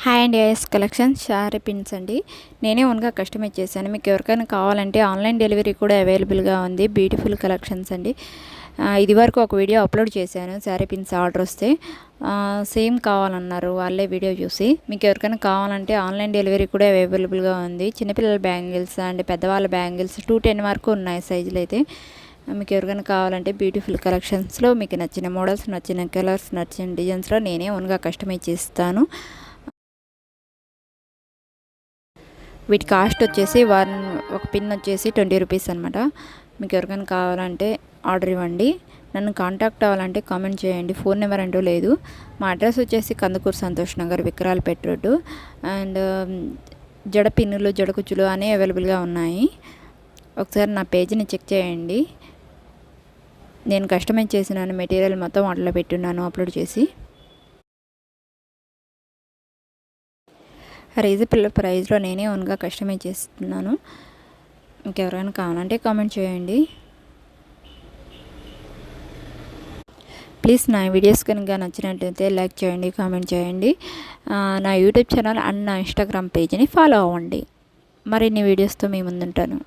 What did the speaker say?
Hi అండి, is collections sari pins అండి. నేనే ఓన్గా కస్టమైజ్ చేశాను. మీకు ఎవరికైనా కావాలంటే ఆన్లైన్ డెలివరీ కూడా అవైలబుల్గా ఉంది. బ్యూటిఫుల్ కలెక్షన్స్ అండి. ఇది వరకు ఒక వీడియో అప్లోడ్ చేశాను శారీ పిన్స్ ఆర్డర్ వస్తే. సేమ్ కావాలన్నారు వాళ్ళే వీడియో చూసి. మీకు ఎవరికైనా కావాలంటే ఆన్లైన్ డెలివరీ కూడా అవైలబుల్గా ఉంది. చిన్నపిల్లల బ్యాంగిల్స్ అండ్ పెద్దవాళ్ళ బ్యాంగిల్స్ 210 వరకు ఉన్నాయి సైజులు అయితే. మీకు ఎవరికైనా కావాలంటే బ్యూటిఫుల్ కలెక్షన్స్లో మీకు నచ్చిన మోడల్స్, నచ్చిన కలర్స్, నచ్చిన డిజైన్స్లో నేనే ఓన్గా కస్టమైజ్ చేస్తాను. వీటి కాస్ట్ వచ్చేసి ఒక పిన్ వచ్చేసి 20 రూపీస్ అనమాట. మీకు ఎవరికైనా కావాలంటే ఆర్డర్ ఇవ్వండి. నన్ను కాంటాక్ట్ అవ్వాలంటే కామెంట్ చేయండి. ఫోన్ నెంబర్ అంటూ లేదు. మా అడ్రస్ వచ్చేసి కందుకూరు సంతోష్ నగర్, విక్రాలపేట రోడ్డు. అండ్ జడ పిన్నులు, జడ కుచ్చులు అనేవి అవైలబుల్గా ఉన్నాయి. ఒకసారి నా పేజీని చెక్ చేయండి. నేను కస్టమైజ్ చేసిన మెటీరియల్ మొత్తం వాటిలో పెట్టున్నాను అప్లోడ్ చేసి. రీజనబుల్ ప్రైస్లో నేనే ఓన్గా కస్టమైజ్ చేస్తున్నాను. ఇంకెవరైనా కావాలంటే కామెంట్ చేయండి. ప్లీజ్ నా వీడియోస్ కనుక నచ్చినట్లయితే లైక్ చేయండి, కామెంట్ చేయండి. నా యూట్యూబ్ ఛానల్ అండ్ నా ఇన్స్టాగ్రామ్ పేజ్ని ఫాలో అవ్వండి. మరిన్ని వీడియోస్తో మీ ముందుంటాను.